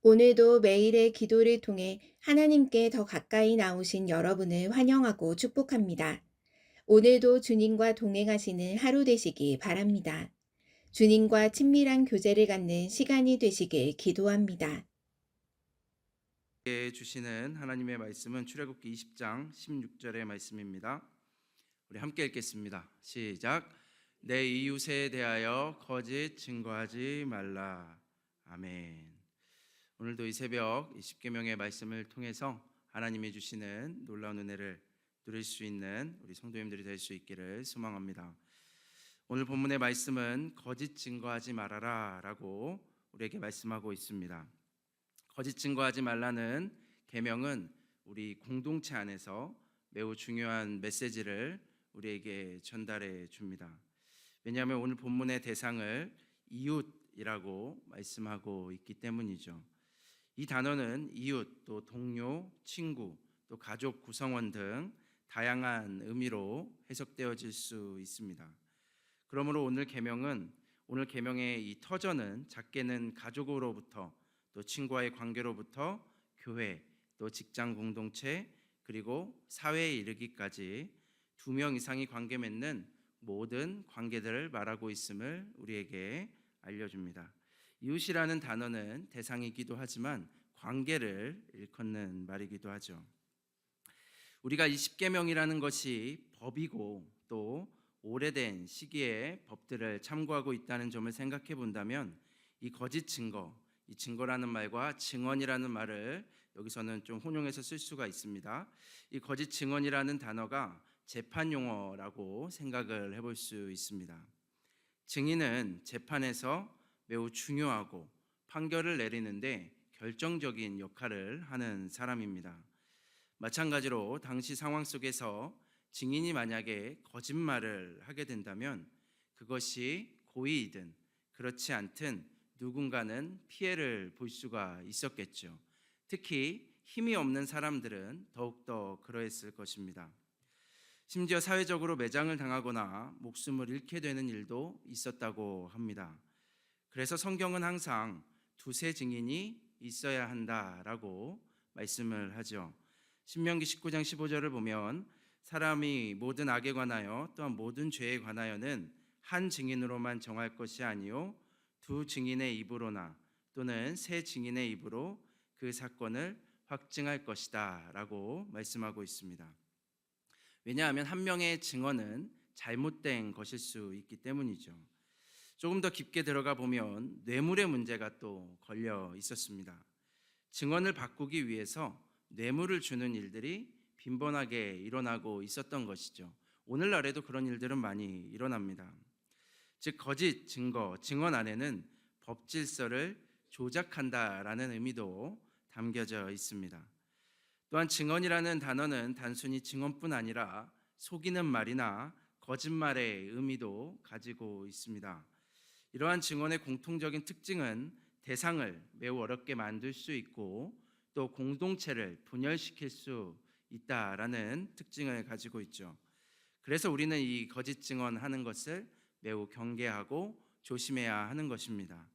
오늘도 매일의 기도를 통해 하나님께 더 가까이 나오신 여러분을 환영하고 축복합니다. 오늘도 주님과 동행하시는 하루 되시기 바랍니다. 주님과 친밀한 교제를 갖는 시간이 되시길 기도합니다. 주시는 하나님의 말씀은 출애굽기 20장 16절의 말씀입니다. 우리 함께 읽겠습니다. 시작. 내 이웃에 대하여 거짓 증거하지 말라. 아멘. 오늘도 이 새벽 이 십계명의 말씀을 통해서 하나님이 주시는 놀라운 은혜를 누릴 수 있는 우리 성도님들이 될 수 있기를 소망합니다. 오늘 본문의 말씀은 거짓 증거하지 말아라 라고 우리에게 말씀하고 있습니다. 거짓 증거하지 말라는 계명은 우리 공동체 안에서 매우 중요한 메시지를 우리에게 전달해 줍니다. 왜냐하면 오늘 본문의 대상을 이웃이라고 말씀하고 있기 때문이죠. 이 단어는 이웃, 또 동료, 친구, 또 가족 구성원 등 다양한 의미로 해석되어질 수 있습니다. 그러므로 오늘 계명의 이 터전은 작게는 가족으로부터, 또 친구와의 관계로부터 교회, 또 직장 공동체, 그리고 사회에 이르기까지 2명 이상이 관계 맺는 모든 관계들을 말하고 있음을 우리에게 알려줍니다. 이웃이라는 단어는 대상이기도 하지만 관계를 일컫는 말이기도 하죠. 우리가 이 십계명이라는 것이 법이고 또 오래된 시기의 법들을 참고하고 있다는 점을 생각해 본다면 이 거짓 증거, 이 증거라는 말과 증언이라는 말을 여기서는 좀 혼용해서 쓸 수가 있습니다. 이 거짓 증언이라는 단어가 재판 용어라고 생각을 해볼 수 있습니다. 증인은 재판에서 매우 중요하고 판결을 내리는데 결정적인 역할을 하는 사람입니다. 마찬가지로 당시 상황 속에서 증인이 만약에 거짓말을 하게 된다면 그것이 고의이든 그렇지 않든 누군가는 피해를 볼 수가 있었겠죠. 특히 힘이 없는 사람들은 더욱더 그러했을 것입니다. 심지어 사회적으로 매장을 당하거나 목숨을 잃게 되는 일도 있었다고 합니다. 그래서 성경은 항상 두세 증인이 있어야 한다라고 말씀을 하죠. 신명기 19장 15절을 보면 사람이 모든 악에 관하여 또한 모든 죄에 관하여는 한 증인으로만 정할 것이 아니요 두 증인의 입으로나 또는 세 증인의 입으로 그 사건을 확증할 것이다 라고 말씀하고 있습니다. 왜냐하면 한 명의 증언은 잘못된 것일 수 있기 때문이죠. 조금 더 깊게 들어가 보면 뇌물의 문제가 또 걸려 있었습니다. 증언을 바꾸기 위해서 뇌물을 주는 일들이 빈번하게 일어나고 있었던 것이죠. 오늘날에도 그런 일들은 많이 일어납니다. 즉 거짓 증거, 증언 안에는 법 질서를 조작한다라는 의미도 담겨져 있습니다. 또한 증언이라는 단어는 단순히 증언뿐 아니라 속이는 말이나 거짓말의 의미도 가지고 있습니다. 이러한 증언의 공통적인 특징은 대상을 매우 어렵게 만들 수 있고 또 공동체를 분열시킬 수 있다라는 특징을 가지고 있죠. 그래서 우리는 이 거짓 증언하는 것을 매우 경계하고 조심해야 하는 것입니다.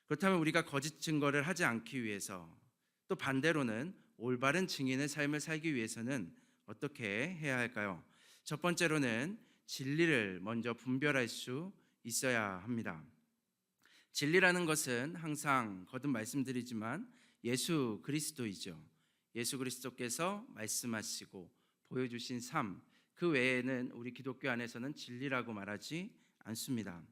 그렇다면 우리가 거짓 증거를 하지 않기 위해서 또 반대로는 올바른 증인의 삶을 살기 위해서는 어떻게 해야 할까요? 첫 번째로는 진리를 먼저 분별할 수 있어야 합니다. 진리라는 것은 항상 거듭 말씀드리지만 예수 그리스도이죠. 예수 그리스도께서 말씀하시고 보여주신 삶, 그 외에는 우리 기독교 안에서는 진리라고 말하지 않습니다.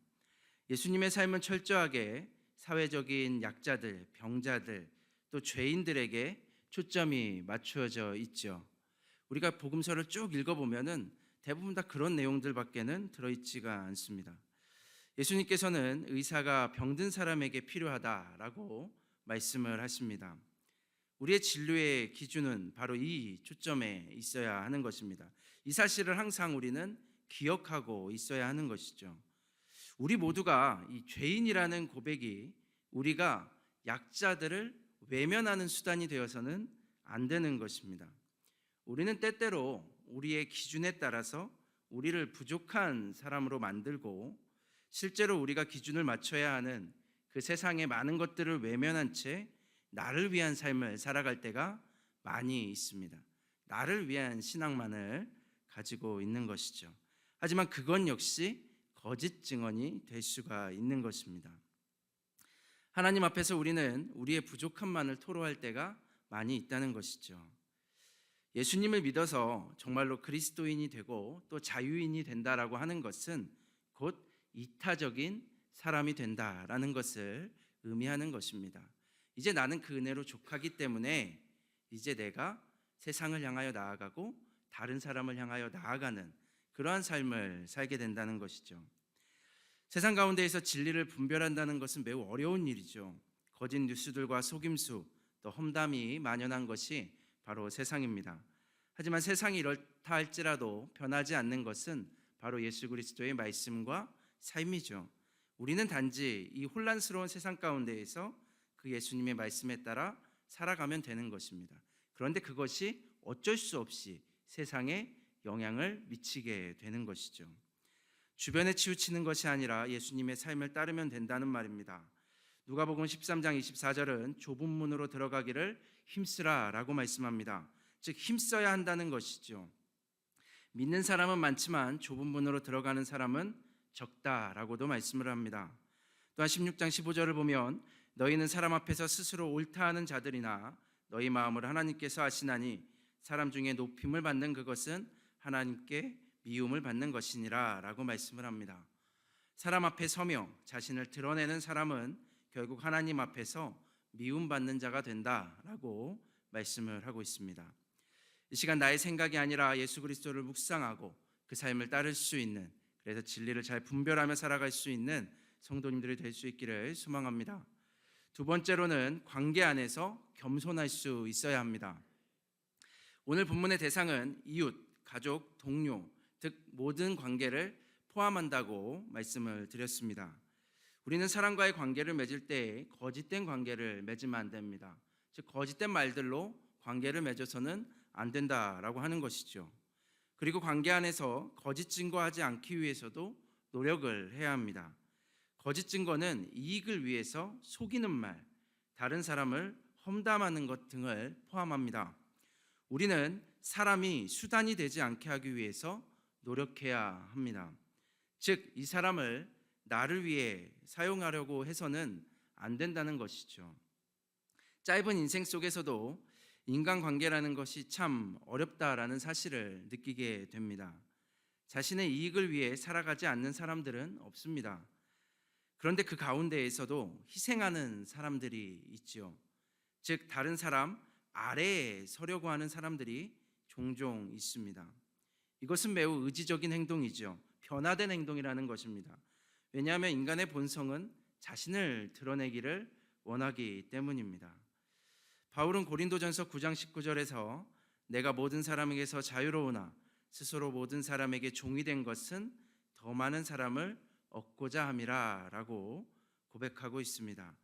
예수님의 삶은 철저하게 사회적인 약자들, 병자들, 또 죄인들에게 초점이 맞추어져 있죠. 우리가 복음서를 쭉 읽어보면은 대부분 다 그런 내용들밖에는 들어있지가 않습니다. 예수님께서는 의사가 병든 사람에게 필요하다라고 말씀을 하십니다. 우리의 진료의 기준은 바로 이 초점에 있어야 하는 것입니다. 이 사실을 항상 우리는 기억하고 있어야 하는 것이죠. 우리 모두가 이 죄인이라는 고백이 우리가 약자들을 외면하는 수단이 되어서는 안 되는 것입니다. 우리는 때때로 우리의 기준에 따라서 우리를 부족한 사람으로 만들고 실제로 우리가 기준을 맞춰야 하는 그 세상의 많은 것들을 외면한 채 나를 위한 삶을 살아갈 때가 많이 있습니다. 나를 위한 신앙만을 가지고 있는 것이죠. 하지만 그건 역시 거짓 증언이 될 수가 있는 것입니다. 하나님 앞에서 우리는 우리의 부족함만을 토로할 때가 많이 있다는 것이죠. 예수님을 믿어서 정말로 그리스도인이 되고 또 자유인이 된다라고 하는 것은 곧 이타적인 사람이 된다라는 것을 의미하는 것입니다. 이제 나는 그 은혜로 족하기 때문에 이제 내가 세상을 향하여 나아가고 다른 사람을 향하여 나아가는 그러한 삶을 살게 된다는 것이죠. 세상 가운데에서 진리를 분별한다는 것은 매우 어려운 일이죠. 거짓 뉴스들과 속임수 또 험담이 만연한 것이 바로 세상입니다. 하지만 세상이 이렇다 할지라도 변하지 않는 것은 바로 예수 그리스도의 말씀과 삶이죠. 우리는 단지 이 혼란스러운 세상 가운데에서 그 예수님의 말씀에 따라 살아가면 되는 것입니다. 그런데 그것이 어쩔 수 없이 세상에 영향을 미치게 되는 것이죠. 주변에 치우치는 것이 아니라 예수님의 삶을 따르면 된다는 말입니다. 누가복음 13장 24절은 좁은 문으로 들어가기를 힘쓰라라고 말씀합니다. 즉 힘써야 한다는 것이죠. 믿는 사람은 많지만 좁은 문으로 들어가는 사람은 적다라고도 말씀을 합니다. 또한 16장 15절을 보면 너희는 사람 앞에서 스스로 옳다 하는 자들이나 너희 마음을 하나님께서 아시나니 사람 중에 높임을 받는 그것은 하나님께 미움을 받는 것이니라 라고 말씀을 합니다. 사람 앞에 서며 자신을 드러내는 사람은 결국 하나님 앞에서 미움받는 자가 된다라고 말씀을 하고 있습니다. 이 시간 나의 생각이 아니라 예수 그리스도를 묵상하고 그 삶을 따를 수 있는, 그래서 진리를 잘 분별하며 살아갈 수 있는 성도님들이 될 수 있기를 소망합니다. 두 번째로는 관계 안에서 겸손할 수 있어야 합니다. 오늘 본문의 대상은 이웃, 가족, 동료, 즉 모든 관계를 포함한다고 말씀을 드렸습니다. 우리는 사람과의 관계를 맺을 때 거짓된 관계를 맺으면 안 됩니다. 즉 거짓된 말들로 관계를 맺어서는 안 된다라고 하는 것이죠. 그리고 관계 안에서 거짓 증거하지 않기 위해서도 노력을 해야 합니다. 거짓 증거는 이익을 위해서 속이는 말, 다른 사람을 험담하는 것 등을 포함합니다. 우리는 사람이 수단이 되지 않게 하기 위해서 노력해야 합니다. 즉, 이 사람을 나를 위해 사용하려고 해서는 안 된다는 것이죠. 짧은 인생 속에서도 인간관계라는 것이 참 어렵다라는 사실을 느끼게 됩니다. 자신의 이익을 위해 살아가지 않는 사람들은 없습니다. 그런데 그 가운데에서도 희생하는 사람들이 있지요. 즉 다른 사람 아래에 서려고 하는 사람들이 종종 있습니다. 이것은 매우 의지적인 행동이죠. 변화된 행동이라는 것입니다. 왜냐하면 인간의 본성은 자신을 드러내기를 원하기 때문입니다. 바울은 고린도전서 9장 19절에서 내가 모든 사람에게서 자유로우나 스스로 모든 사람에게 종이 된 것은 더 많은 사람을 얻고자 함이라 라고 고백하고 있습니다.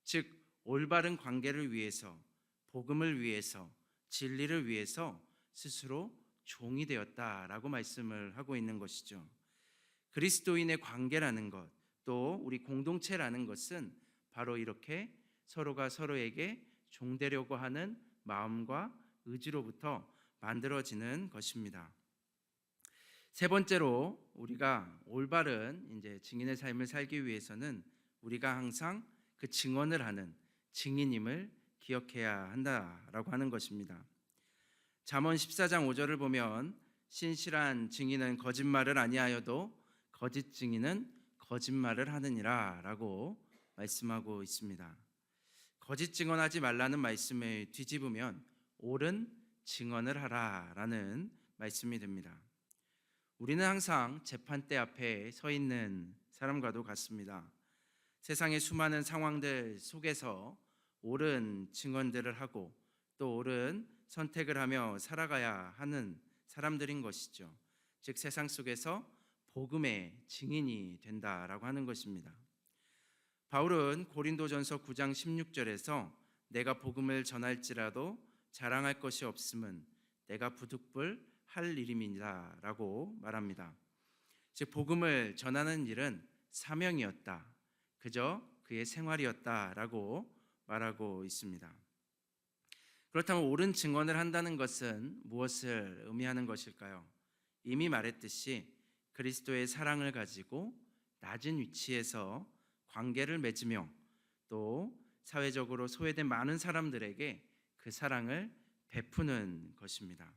즉 올바른 관계를 위해서, 복음을 위해서, 진리를 위해서 스스로 종이 되었다라고 말씀을 하고 있는 것이죠. 그리스도인의 관계라는 것, 또 우리 공동체라는 것은 바로 이렇게 서로가 서로에게 종되려고 하는 마음과 의지로부터 만들어지는 것입니다. 세 번째로 우리가 올바른 증인의 삶을 살기 위해서는 우리가 항상 그 증언을 하는 증인임을 기억해야 한다라고 하는 것입니다. 잠언 14장 5절을 보면 신실한 증인은 거짓말을 아니하여도 거짓 증인은 거짓말을 하느니라 라고 말씀하고 있습니다. 거짓 증언하지 말라는 말씀을 뒤집으면 옳은 증언을 하라라는 말씀이 됩니다. 우리는 항상 재판대 앞에 서 있는 사람과도 같습니다. 세상의 수많은 상황들 속에서 옳은 증언들을 하고 또 옳은 선택을 하며 살아가야 하는 사람들인 것이죠. 즉 세상 속에서 복음의 증인이 된다라고 하는 것입니다. 바울은 고린도전서 9장 16절에서 내가 복음을 전할지라도 자랑할 것이 없음은 내가 부득불 할 일임이다 라고 말합니다. 즉 복음을 전하는 일은 사명이었다, 그저 그의 생활이었다 라고 말하고 있습니다. 그렇다면 옳은 증언을 한다는 것은 무엇을 의미하는 것일까요? 이미 말했듯이 그리스도의 사랑을 가지고 낮은 위치에서 관계를 맺으며 또 사회적으로 소외된 많은 사람들에게 그 사랑을 베푸는 것입니다.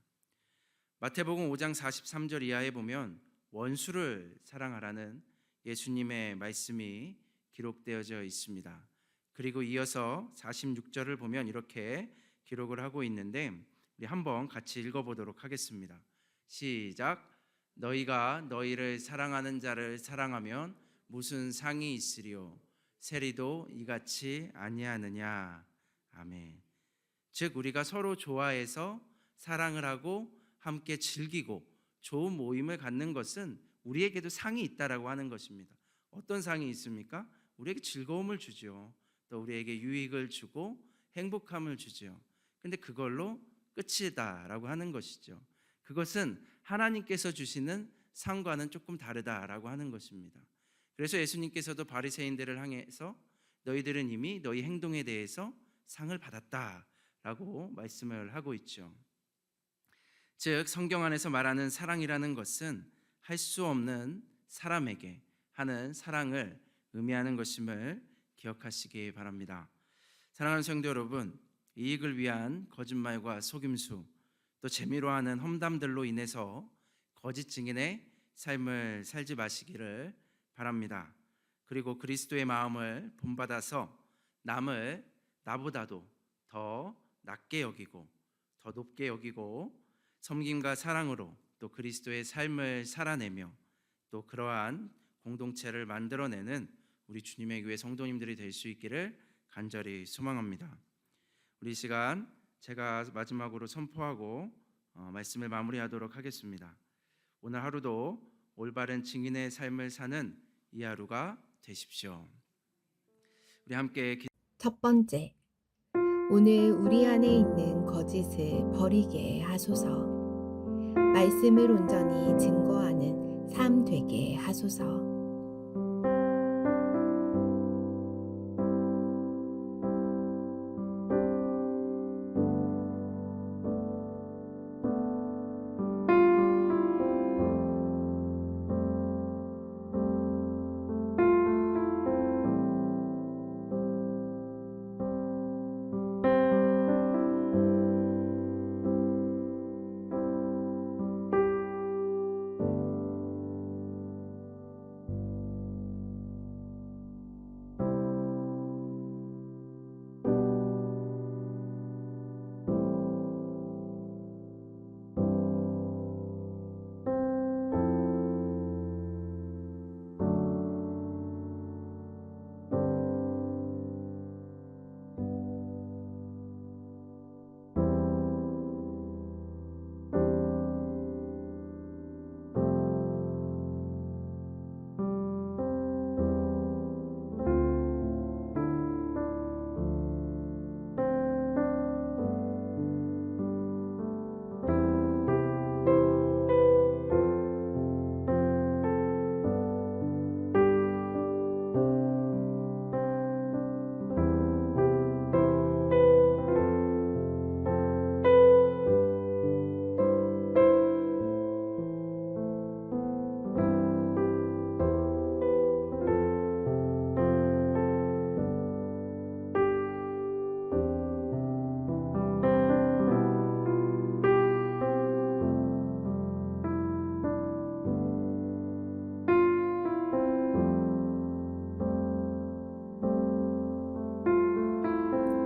마태복음 5장 43절 이하에 보면 원수를 사랑하라는 예수님의 말씀이 기록되어져 있습니다. 그리고 이어서 46절을 보면 이렇게 기록을 하고 있는데 우리 한번 같이 읽어보도록 하겠습니다. 시작. 너희가 너희를 사랑하는 자를 사랑하면 무슨 상이 있으리요? 세리도 이같이 아니하느냐. 아멘. 즉 우리가 서로 좋아해서 사랑을 하고 함께 즐기고 좋은 모임을 갖는 것은 우리에게도 상이 있다라고 하는 것입니다. 어떤 상이 있습니까? 우리에게 즐거움을 주죠. 또 우리에게 유익을 주고 행복함을 주죠. 근데 그걸로 끝이다라고 하는 것이죠. 그것은 하나님께서 주시는 상과는 조금 다르다라고 하는 것입니다. 그래서 예수님께서도 바리새인들을 향해서 너희들은 이미 너희 행동에 대해서 상을 받았다라고 말씀을 하고 있죠. 즉 성경 안에서 말하는 사랑이라는 것은 할 수 없는 사람에게 하는 사랑을 의미하는 것임을 기억하시기 바랍니다. 사랑하는 성도 여러분, 이익을 위한 거짓말과 속임수 또 재미로 하는 험담들로 인해서 거짓 증인의 삶을 살지 마시기를 바랍니다. 그리고 그리스도의 마음을 본받아서 남을 나보다도 더 낮게 여기고 더 높게 여기고 섬김과 사랑으로 또 그리스도의 삶을 살아내며 또 그러한 공동체를 만들어내는 우리 주님의 교회 성도님들이 될 수 있기를 간절히 소망합니다. 우리 시간 제가 마지막으로 선포하고 말씀을 마무리하도록 하겠습니다. 오늘 하루도 올바른 증인의 삶을 사는 이 하루가 되십시오. 우리 함께 첫 번째, 오늘 우리 안에 있는 거짓을 버리게 하소서. 말씀을 온전히 증거하는 삶 되게 하소서.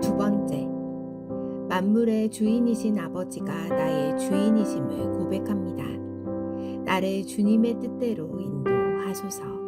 두 번째, 만물의 주인이신 아버지가 나의 주인이심을 고백합니다. 나를 주님의 뜻대로 인도하소서.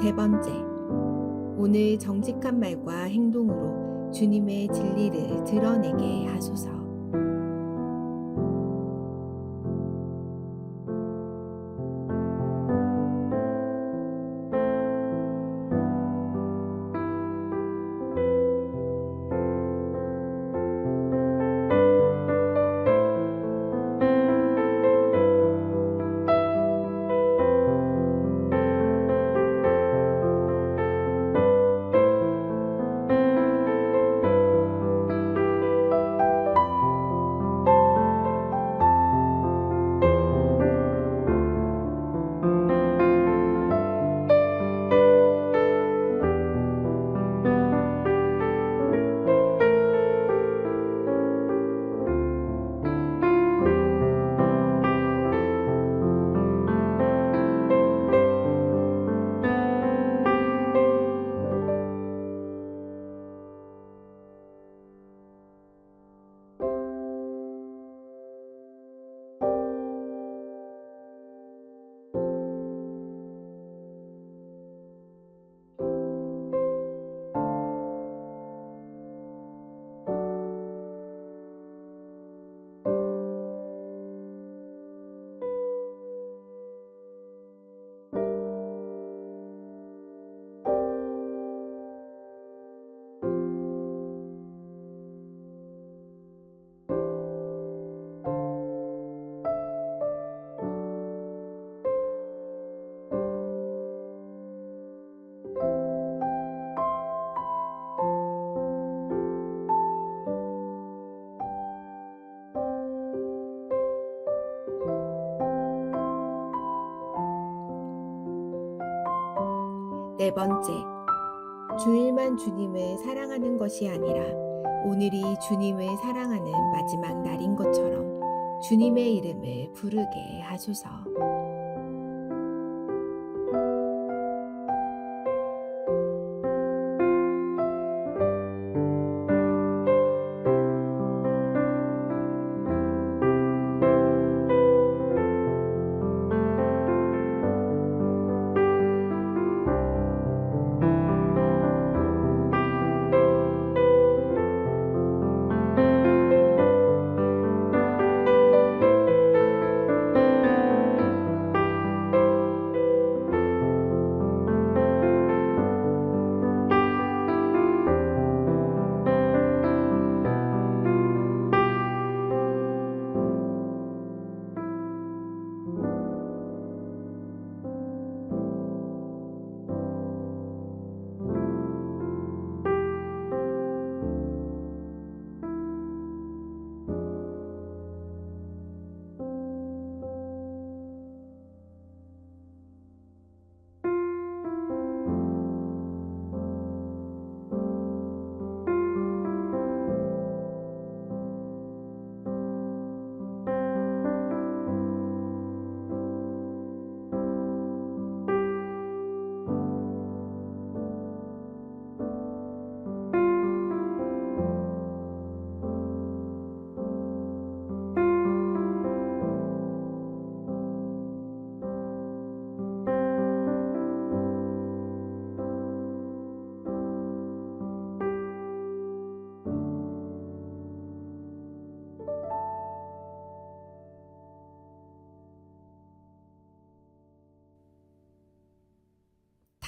세 번째, 오늘 정직한 말과 행동으로 주님의 진리를 드러내게 하소서. 네 번째, 주일만 주님을 사랑하는 것이 아니라 오늘이 주님을 사랑하는 마지막 날인 것처럼 주님의 이름을 부르게 하소서.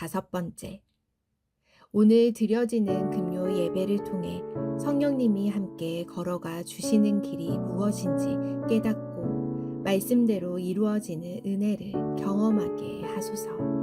다섯 번째, 오늘 드려지는 금요 예배를 통해 성령님이 함께 걸어가 주시는 길이 무엇인지 깨닫고 말씀대로 이루어지는 은혜를 경험하게 하소서.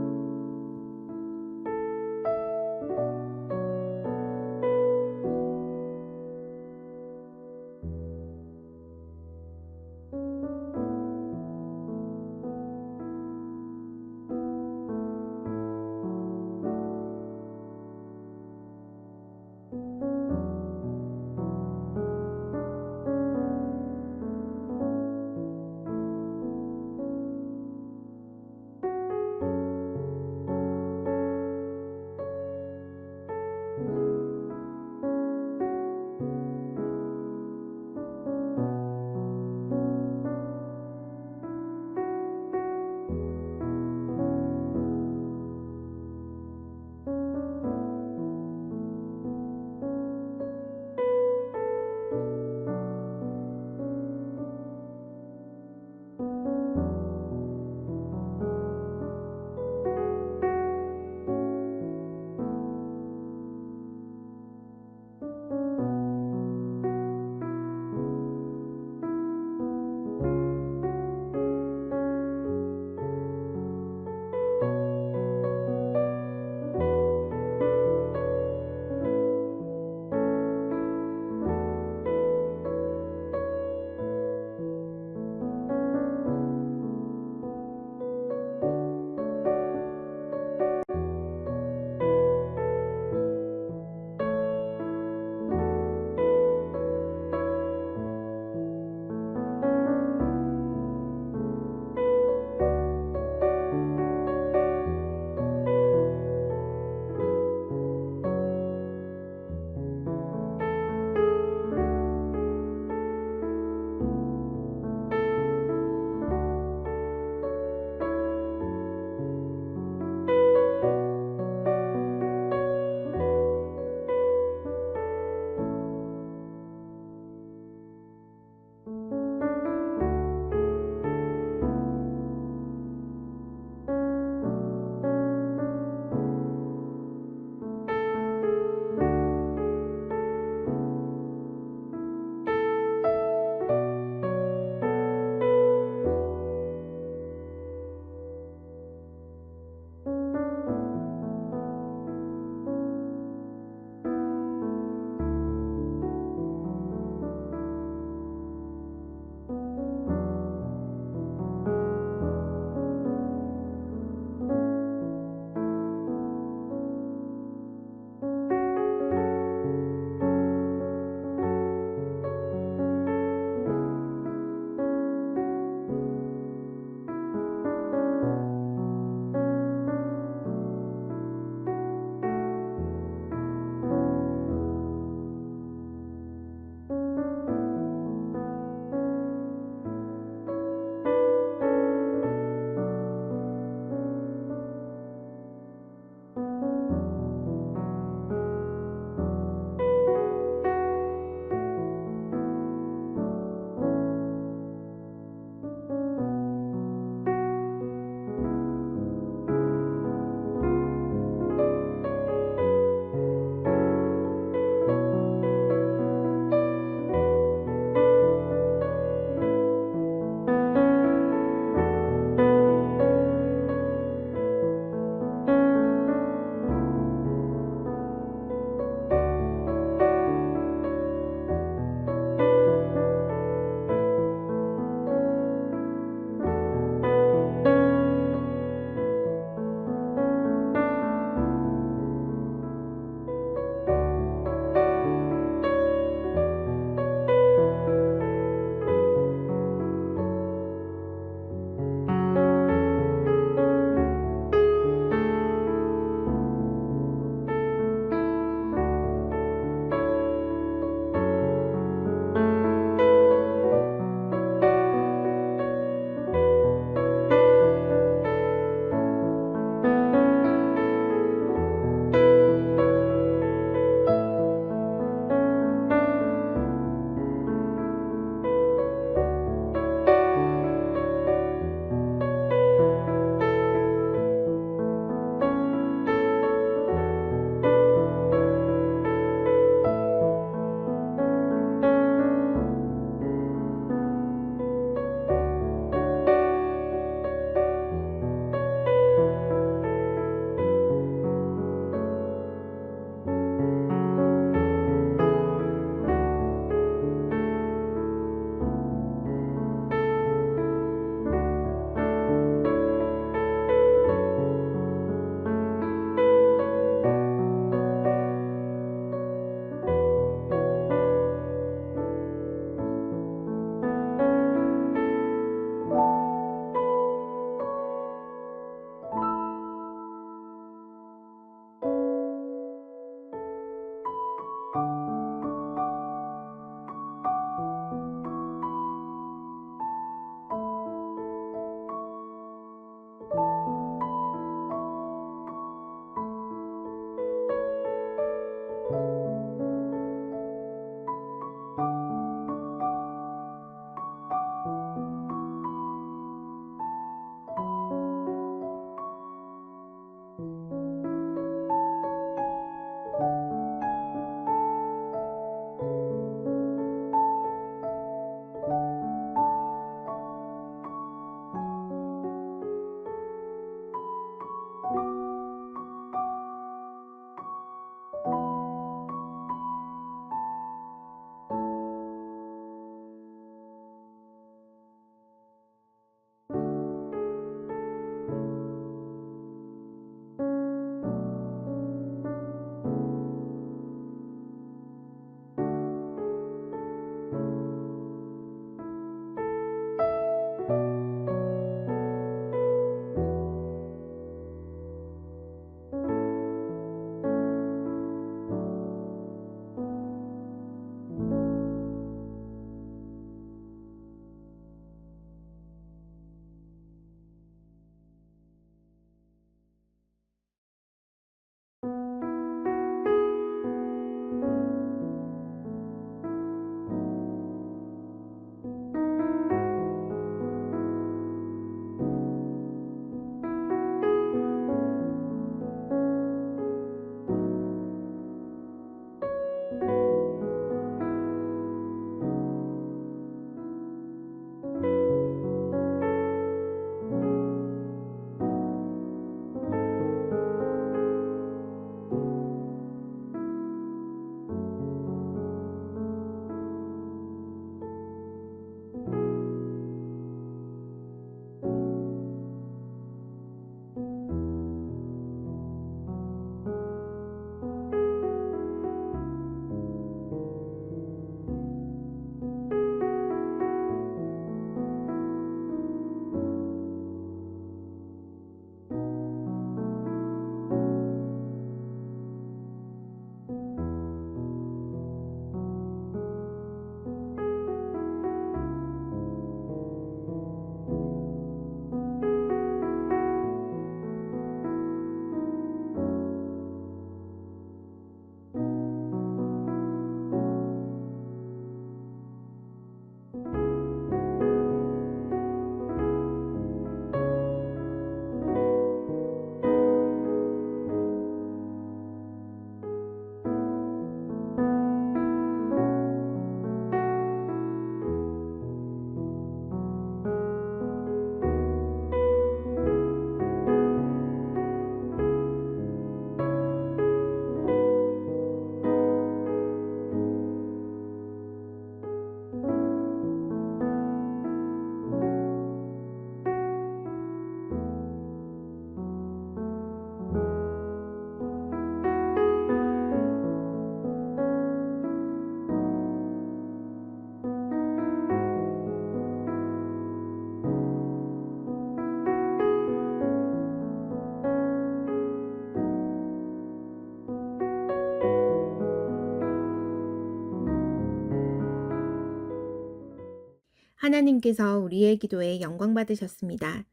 하나님께서 우리의 기도에 영광 받으셨습니다.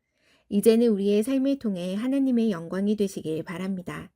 이제는 우리의 삶을 통해 하나님의 영광이 되시길 바랍니다.